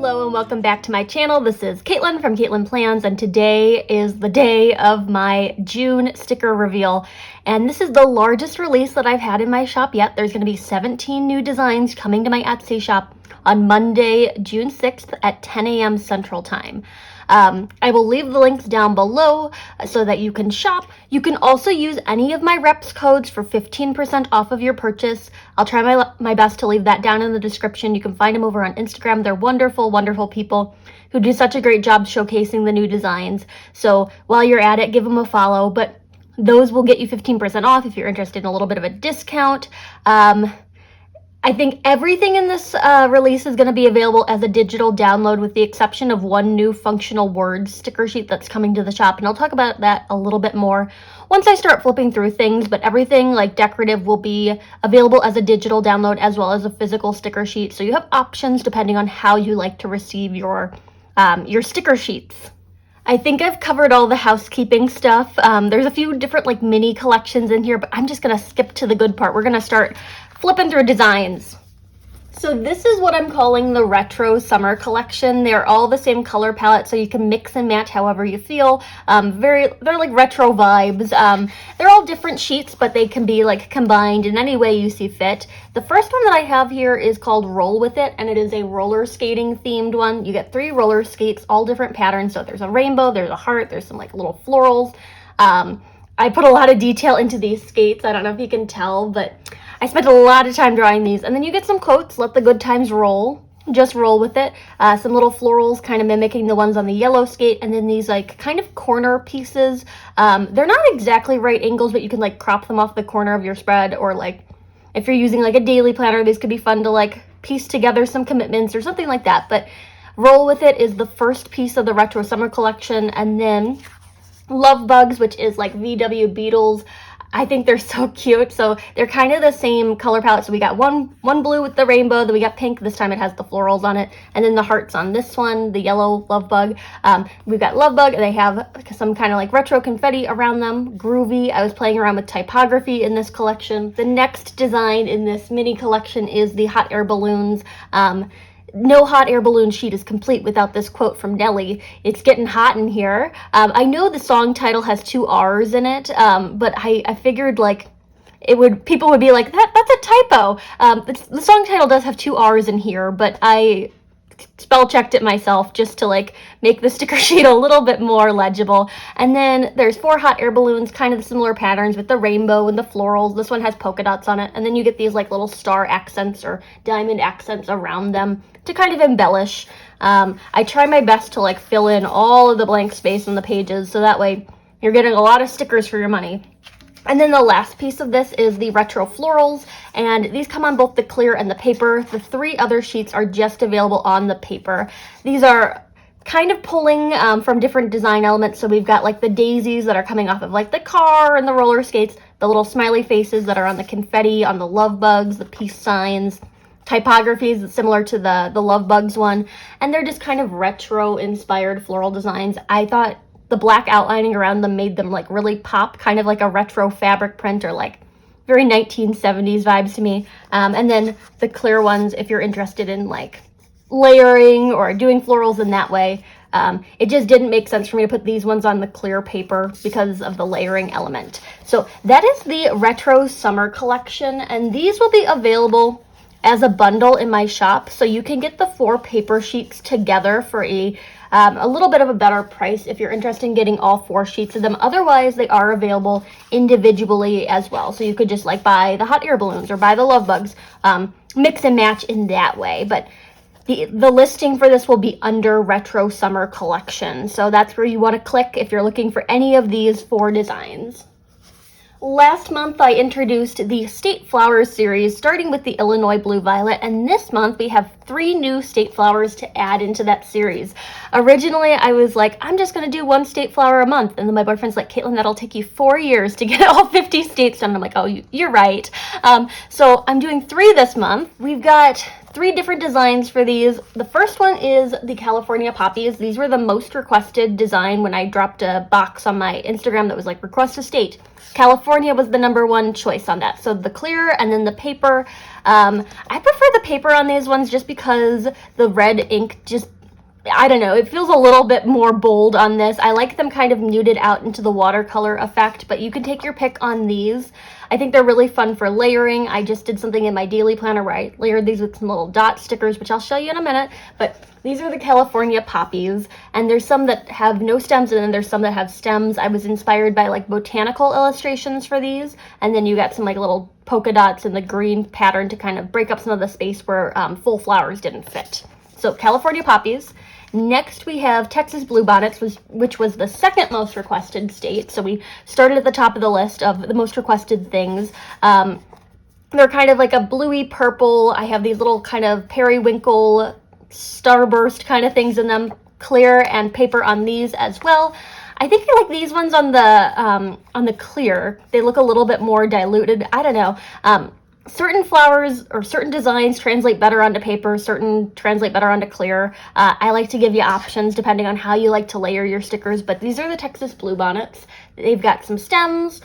Hello and welcome back to my channel. This is Katelyn from Katelyn Plans, and today is the day of my June sticker reveal. And this is the largest release that I've had in my shop yet. There's going to be 17 new designs coming to my Etsy shop on Monday, June 6th at 10 a.m. Central Time. I will leave the links down below so that you can shop. You can also use any of my reps codes for 15% off of your purchase. I'll try my best to leave that down in the description. You can find them over on Instagram. They're wonderful, wonderful people who do such a great job showcasing the new designs. So while you're at it, give them a follow, but those will get you 15% off if you're interested in a little bit of a discount. I think everything in this release is going to be available as a digital download with the exception of one new functional words sticker sheet that's coming to the shop, and I'll talk about that a little bit more once I start flipping through things, but everything like decorative will be available as a digital download as well as a physical sticker sheet, so you have options depending on how you like to receive your sticker sheets. I think I've covered all the housekeeping stuff. There's a few different like mini collections in here, but I'm just going to skip to the good part. We're going to start flipping through designs. So this is what I'm calling the retro summer collection. They're all the same color palette, so you can mix and match however you feel. They're like retro vibes. They're all different sheets, but they can be like combined in any way you see fit. The first one that I have here is called Roll With It, and it is a roller skating themed one. You get 3 roller skates, all different patterns. So there's a rainbow, there's a heart, there's some like little florals. I put a lot of detail into these skates. I don't know if you can tell, but I spent a lot of time drawing these. And then you get some quotes, let the good times roll, just roll with it. Some little florals kind of mimicking the ones on the yellow skate. And then these like kind of corner pieces. They're not exactly right angles, but you can like crop them off the corner of your spread, or like if you're using like a daily planner, these could be fun to like piece together some commitments or something like that. But Roll With It is the first piece of the retro summer collection. And then Love Bugs, which is like VW Beetles. I think they're so cute. So they're kind of the same color palette. So we got one blue with the rainbow, then we got pink. This time it has the florals on it, and then the hearts on this one, the yellow Love Bug. We've got Love Bug, and they have some kind of like retro confetti around them. Groovy. I was playing around with typography in this collection. The next design in this mini collection is the hot air balloons. No hot air balloon sheet is complete without this quote from Nelly. It's getting hot in here. I know the song title has 2 R's in it, but I figured like people would be like, that's a typo. The song title does have 2 R's in here, but I spell checked it myself just to like make the sticker sheet a little bit more legible. And then there's 4 hot air balloons, kind of the similar patterns with the rainbow and the florals. This one has polka dots on it, and then you get these like little star accents or diamond accents around them to kind of embellish. I try my best to like fill in all of the blank space on the pages, so that way you're getting a lot of stickers for your money. And then the last piece of this is the retro florals, and these come on both the clear and the paper. The 3 other sheets are just available on the paper. These are kind of pulling from different design elements. So we've got like the daisies that are coming off of like the car and the roller skates, the little smiley faces that are on the confetti, on the love bugs, the peace signs, typographies similar to the Love Bugs one, and they're just kind of retro inspired floral designs. I thought the black outlining around them made them like really pop, kind of like a retro fabric print or like very 1970s vibes to me. And then the clear ones, if you're interested in like layering or doing florals in that way, it just didn't make sense for me to put these ones on the clear paper because of the layering element. So that is the retro summer collection, and these will be available as a bundle in my shop, so you can get the 4 paper sheets together for a little bit of a better price if you're interested in getting all 4 sheets of them. Otherwise, they are available individually as well, so you could just like buy the hot air balloons or buy the Love Bugs, mix and match in that way. But the listing for this will be under Retro Summer Collection, so that's where you want to click if you're looking for any of these 4 designs. Last month, I introduced the State Flowers series, starting with the Illinois Blue Violet, and this month we have 3 new state flowers to add into that series. Originally, I was like, I'm just going to do 1 state flower a month, and then my boyfriend's like, Katelyn, that'll take you 4 years to get all 50 states done. I'm like, oh, you're right. So I'm doing 3 this month. We've got three different designs for these. The first one is the California Poppies. These were the most requested design when I dropped a box on my Instagram that was like request a state. California was the #1 choice on that. So the clear and then the paper. I prefer the paper on these ones just because the red ink just, I don't know, it feels a little bit more bold on this. I like them kind of muted out into the watercolor effect, but you can take your pick on these. I think they're really fun for layering. I just did something in my daily planner where I layered these with some little dot stickers, which I'll show you in a minute, but these are the California Poppies, and there's some that have no stems, and then there's some that have stems. I was inspired by like botanical illustrations for these, and then you got some like little polka dots in the green pattern to kind of break up some of the space where full flowers didn't fit. So California Poppies. Next we have Texas Bluebonnets, which was the second most requested state. So we started at the top of the list of the most requested things. They're kind of like a bluey purple. I have these little kind of periwinkle starburst kind of things in them. Clear and paper on these as well. I think I like these ones on the clear. They look a little bit more diluted. I don't know. Certain flowers or certain designs translate better onto paper, certain translate better onto clear. I like to give you options depending on how you like to layer your stickers, but these are the Texas Bluebonnets. They've got some stems,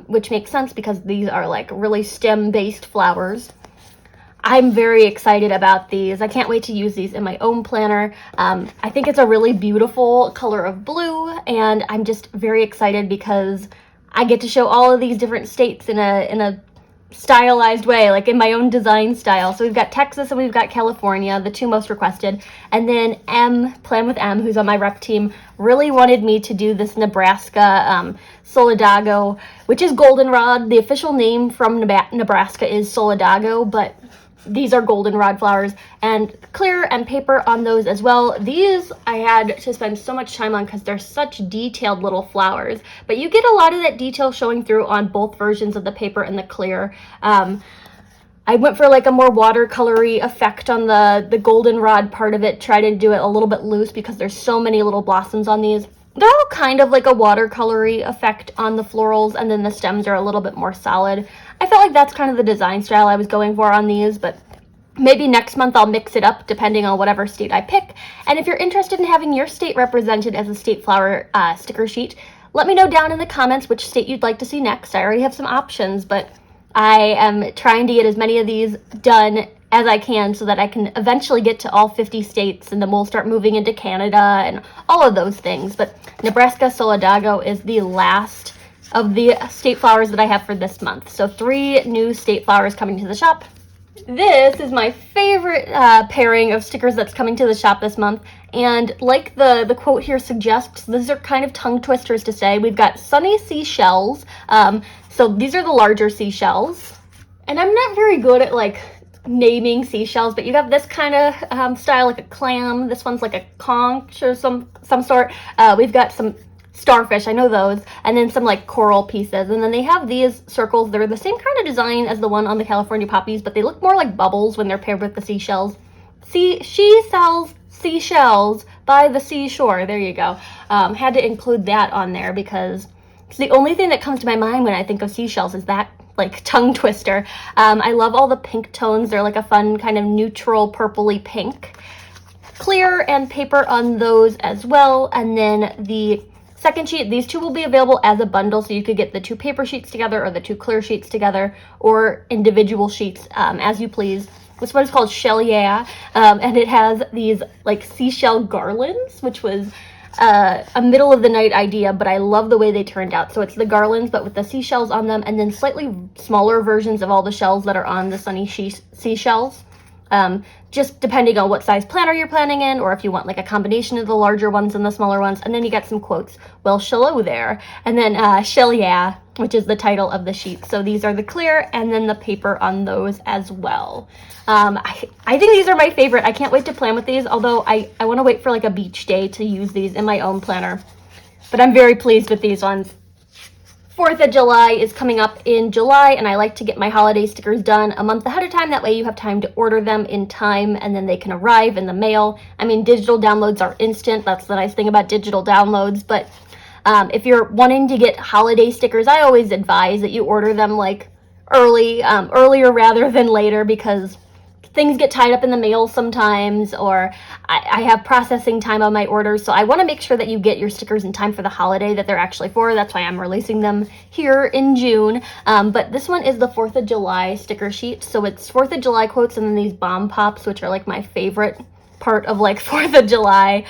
which makes sense because these are like really stem-based flowers. I'm very excited about these. I can't wait to use these in my own planner. I think it's a really beautiful color of blue, and I'm just very excited because I get to show all of these different states in a stylized way, like in my own design style. So we've got Texas and we've got California, the two most requested. And then Plan with M, who's on my rep team, really wanted me to do this Nebraska Solidago, which is goldenrod. The official name from Nebraska is Solidago, but these are goldenrod flowers, and clear and paper on those as well. These I had to spend so much time on because they're such detailed little flowers, but you get a lot of that detail showing through on both versions of the paper and the clear. I went for like a more watercolory effect on the goldenrod part of it, try to do it a little bit loose because there's so many little blossoms on these. They're all kind of like a watercolory effect on the florals, and then the stems are a little bit more solid. I felt like that's kind of the design style I was going for on these, but maybe next month I'll mix it up depending on whatever state I pick. And if you're interested in having your state represented as a state flower sticker sheet, let me know down in the comments which state you'd like to see next. I already have some options, but I am trying to get as many of these done as I can so that I can eventually get to all 50 states, and then we'll start moving into Canada and all of those things. But Nebraska Solidago is the last of the state flowers that I have for this month. So 3 new state flowers coming to the shop. This is my favorite pairing of stickers that's coming to the shop this month, and like the quote here suggests, these are kind of tongue twisters to say. We've got Sunny Seashells, so these are the larger seashells, and I'm not very good at like naming seashells, but you have this kind of style, like a clam. This one's like a conch or some sort. We've got some starfish, I know those, and then some like coral pieces, and then they have these circles. They're the same kind of design as the one on the California Poppies, but they look more like bubbles when they're paired with the seashells. She sells seashells by the seashore. There you go. Had to include that on there because it's the only thing that comes to my mind when I think of seashells is that like tongue twister. I love all the pink tones. They're like a fun kind of neutral purpley pink. Clear and paper on those as well, and then the second sheet, these two will be available as a bundle, so you could get the 2 paper sheets together or the 2 clear sheets together, or individual sheets as you please. This one is called Shell Yeah, and it has these like seashell garlands, which was a middle of the night idea, but I love the way they turned out. So it's the garlands but with the seashells on them, and then slightly smaller versions of all the shells that are on the Sunny Seashells. Just depending on what size planner you're planning in, or if you want like a combination of the larger ones and the smaller ones. And then you got some quotes. Well, shallow there. And then Shell Yeah, which is the title of the sheet. So these are the clear and then the paper on those as well. I think these are my favorite. I can't wait to plan with these, although I want to wait for like a beach day to use these in my own planner. But I'm very pleased with these ones. 4th of July is coming up in July, and I like to get my holiday stickers done a month ahead of time. That way you have time to order them in time, and then they can arrive in the mail. I mean, digital downloads are instant. That's the nice thing about digital downloads. But if you're wanting to get holiday stickers, I always advise that you order them like earlier rather than later, because things get tied up in the mail sometimes, or I have processing time on my orders, so I want to make sure that you get your stickers in time for the holiday that they're actually for. That's why I'm releasing them here in June. But this one is the 4th of July sticker sheet, so it's 4th of July quotes and then these bomb pops, which are like my favorite part of like 4th of July.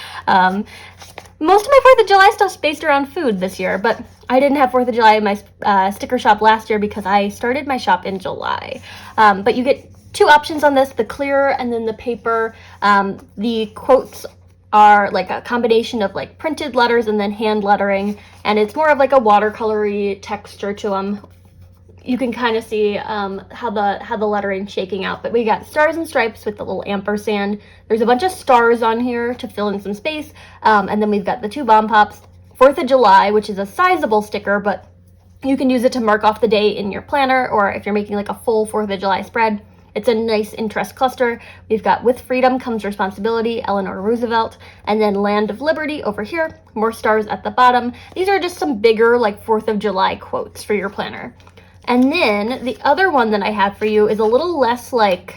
Most of my 4th of July stuff's based around food this year, but I didn't have 4th of July in my sticker shop last year because I started my shop in July. But you get two options on this, the clear and then the paper. The quotes are like a combination of like printed letters and then hand lettering, and it's more of like a watercolory texture to them. You can kind of see how the lettering's shaking out, but we got stars and stripes with the little ampersand. There's a bunch of stars on here to fill in some space, and then we've got the two bomb pops. 4th of July, which is a sizable sticker, but you can use it to mark off the day in your planner, or if you're making like a full 4th of July spread. It's a nice interest cluster. We've got with freedom comes responsibility, Eleanor Roosevelt, and then land of liberty over here, more stars at the bottom. These are just some bigger like 4th of July quotes for your planner. And then the other one that I have for you is a little less like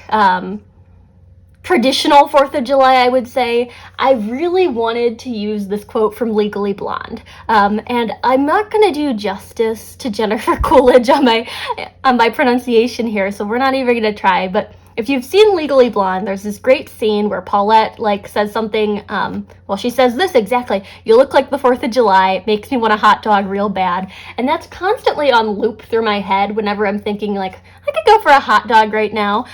traditional 4th of July, I would say. I really wanted to use this quote from Legally Blonde. And I'm not going to do justice to Jennifer Coolidge on my pronunciation here, so we're not even going to try. But if you've seen Legally Blonde, there's this great scene where Paulette like says something, well, she says this exactly: "You look like the 4th of July, makes me want a hot dog real bad." And that's constantly on loop through my head whenever I'm thinking like, I could go for a hot dog right now.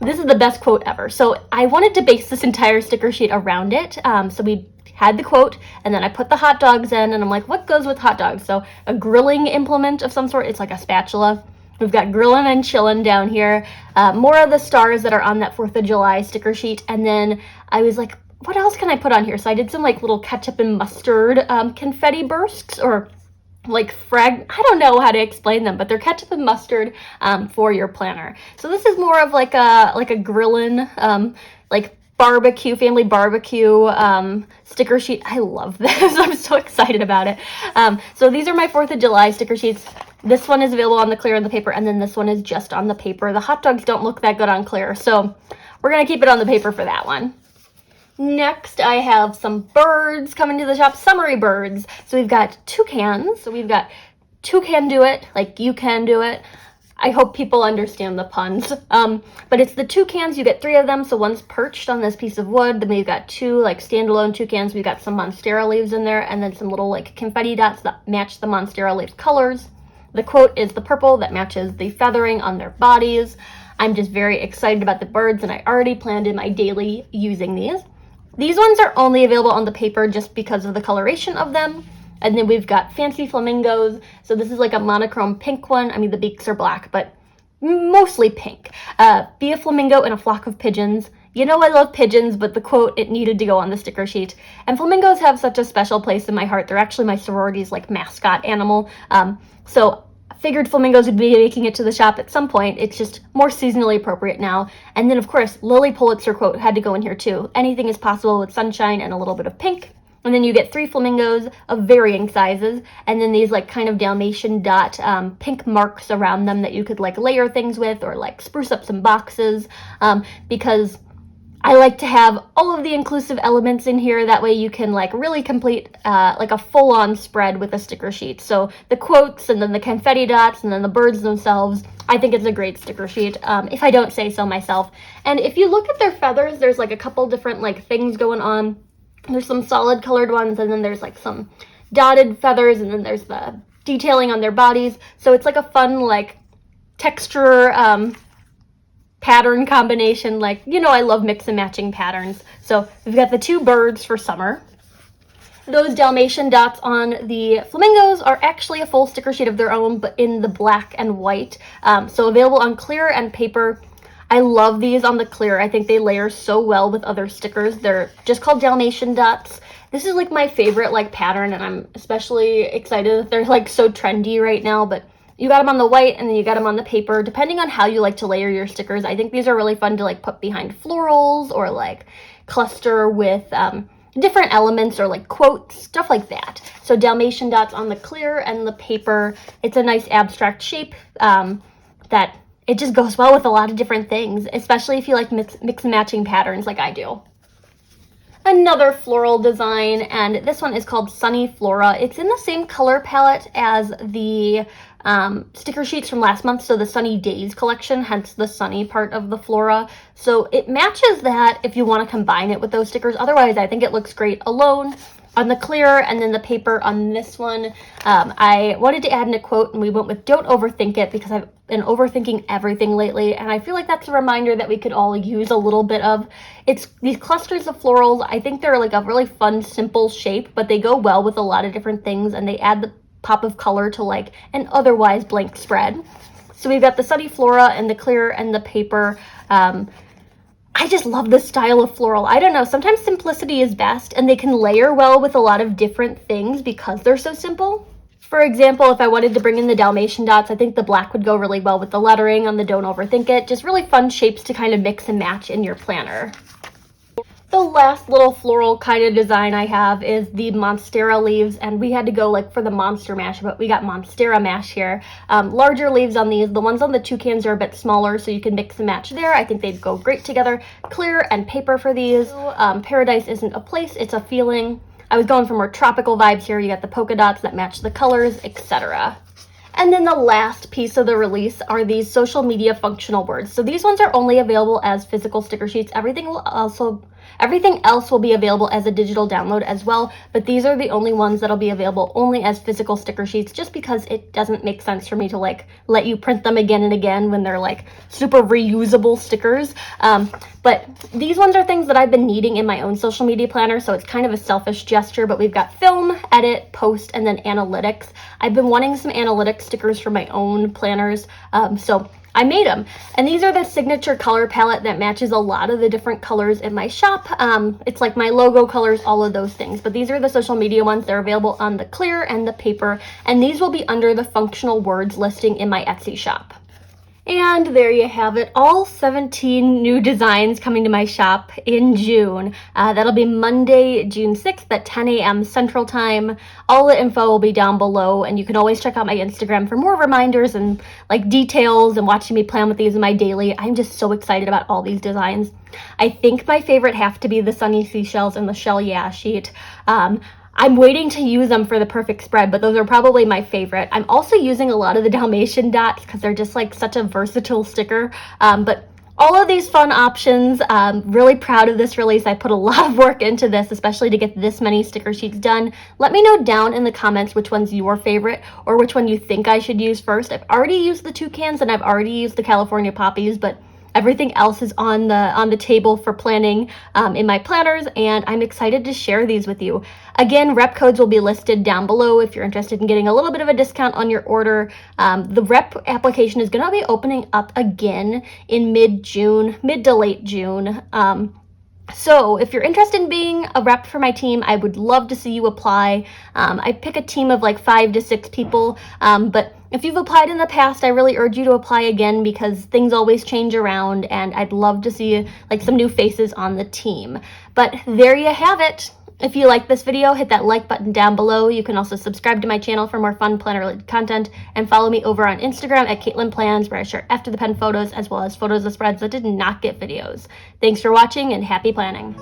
This is the best quote ever. So I wanted to base this entire sticker sheet around it. So we had the quote, and then I put the hot dogs in, and I'm like, what goes with hot dogs? So a grilling implement of some sort. It's like a spatula. We've got grilling and chilling down here. More of the stars that are on that 4th of July sticker sheet. And then I was like, what else can I put on here? So I did some like little ketchup and mustard confetti bursts, or like I don't know how to explain them, but they're ketchup and mustard for your planner. So this is more of like a grillin', like barbecue, family barbecue sticker sheet. I love this. I'm so excited about it. So these are my 4th of July sticker sheets. This one is available on the clear and the paper, and then this one is just on the paper. The hot dogs don't look that good on clear, so we're gonna keep it on the paper for that one. Next, I have some birds coming to the shop, summery birds. So we've got toucans. So we've got toucan do it, like you can do it. I hope people understand the puns. But it's the toucans, you get 3 of them. So one's perched on this piece of wood. Then we've got 2 like standalone toucans. We've got some Monstera leaves in there, and then some little like confetti dots that match the Monstera leaves colors. The quote is the purple that matches the feathering on their bodies. I'm just very excited about the birds, and I already planned in my daily using these. These ones are only available on the paper just because of the coloration of them. And then we've got fancy flamingos. So this is like a monochrome pink one. I mean, the beaks are black, but mostly pink. Be a flamingo and a flock of pigeons. You know I love pigeons, but the quote, it needed to go on the sticker sheet. And flamingos have such a special place in my heart. They're actually my sorority's like mascot animal. So figured flamingos would be making it to the shop at some point. It's just more seasonally appropriate now. And then, of course, Lily Pulitzer quote had to go in here too. Anything is possible with sunshine and a little bit of pink. And then you get 3 flamingos of varying sizes, and then these like kind of Dalmatian dot pink marks around them that you could like layer things with, or like spruce up some boxes, because I like to have all of the inclusive elements in here. That way you can like really complete like a full-on spread with a sticker sheet. So the quotes, and then the confetti dots, and then the birds themselves. I think it's a great sticker sheet, if I don't say so myself. And if you look at their feathers, there's like a couple different like things going on. There's some solid colored ones, and then there's like some dotted feathers, and then there's the detailing on their bodies. So it's like a fun like texture pattern combination. Like, you know, I love mix and matching patterns. So we've got the 2 birds for summer. Those Dalmatian dots on the flamingos are actually a full sticker sheet of their own, but in the black and white. So available on clear and paper. I love these on the clear. I think they layer so well with other stickers. They're just called Dalmatian dots. This is like my favorite like pattern, and I'm especially excited that they're like so trendy right now. But you got them on the white, and then you got them on the paper, depending on how you like to layer your stickers. I think these are really fun to like put behind florals, or like cluster with different elements, or like quotes, stuff like that. So Dalmatian dots on the clear and the paper. It's a nice abstract shape that it just goes well with a lot of different things, especially if you like mix and matching patterns like I do. Another floral design, and this one is called Sunny Flora. It's in the same color palette as the sticker sheets from last month, so the Sunny Days collection, hence the sunny part of the Flora. So it matches that if you want to combine it with those stickers. Otherwise, I think it looks great alone on the clear, and then the paper on this one. I wanted to add in a quote, and we went with "Don't overthink it," because I've been overthinking everything lately, and I feel like that's a reminder that we could all use a little bit of. It's these clusters of florals. I think they're like a really fun, simple shape, but they go well with a lot of different things, and they add the pop of color to like an otherwise blank spread. So we've got the Sunny Flora and the clear and the paper. I just love this style of floral. I don't know, sometimes simplicity is best, and they can layer well with a lot of different things because they're so simple. For example, if I wanted to bring in the Dalmatian dots, I think the black would go really well with the lettering on the Don't Overthink It. Just really fun shapes to kind of mix and match in your planner. The last little floral kind of design I have is the Monstera Leaves, and we had to go like for the Monster Mash, but we got Monstera Mash here. Larger leaves on these. The ones on the toucans are a bit smaller, so you can mix and match there. I think they'd go great together. Clear and paper for these. Paradise isn't a place, it's a feeling. I was going for more tropical vibes here. You got the polka dots that match the colors, etc. And then the last piece of the release are these social media functional words. So these ones are only available as physical sticker sheets. Everything else will be available as a digital download as well, but these are the only ones that'll be available only as physical sticker sheets, just because it doesn't make sense for me to like let you print them again and again when they're like super reusable stickers. But these ones are things that I've been needing in my own social media planner, so it's kind of a selfish gesture. But we've got film, edit, post, and then analytics. I've been wanting some analytics stickers for my own planners, so I made them. And these are the signature color palette that matches a lot of the different colors in my shop. It's like my logo colors, all of those things. But these are the social media ones. They're available on the clear and the paper, and these will be under the functional words listing in my Etsy shop. And there you have it, all 17 new designs coming to my shop in June. That'll be Monday, June 6th at 10 a.m. Central Time. All the info will be down below, and you can always check out my Instagram for more reminders and like details and watching me plan with these in my daily. I'm just so excited about all these designs. I think my favorite have to be the Sunny Seashells and the Shell Yeah sheet. I'm waiting to use them for the perfect spread, but those are probably my favorite. I'm also using a lot of the Dalmatian dots because they're just like such a versatile sticker. But all of these fun options, really proud of this release. I put a lot of work into this, especially to get this many sticker sheets done. Let me know down in the comments which one's your favorite or which one you think I should use first. I've already used the toucans and I've already used the California poppies, but everything else is on the table for planning in my planners, and I'm excited to share these with you. Again, rep codes will be listed down below if you're interested in getting a little bit of a discount on your order. The rep application is going to be opening up again in mid-June, mid to late June. So if you're interested in being a rep for my team, I would love to see you apply. I pick a team of like 5 to 6 people, but if you've applied in the past, I really urge you to apply again because things always change around, and I'd love to see like some new faces on the team. But there you have it. If you like this video, hit that like button down below. You can also subscribe to my channel for more fun planner-related content, and follow me over on Instagram at Katelyn Plans, where I share after the pen photos as well as photos of spreads that did not get videos. Thanks for watching, and happy planning.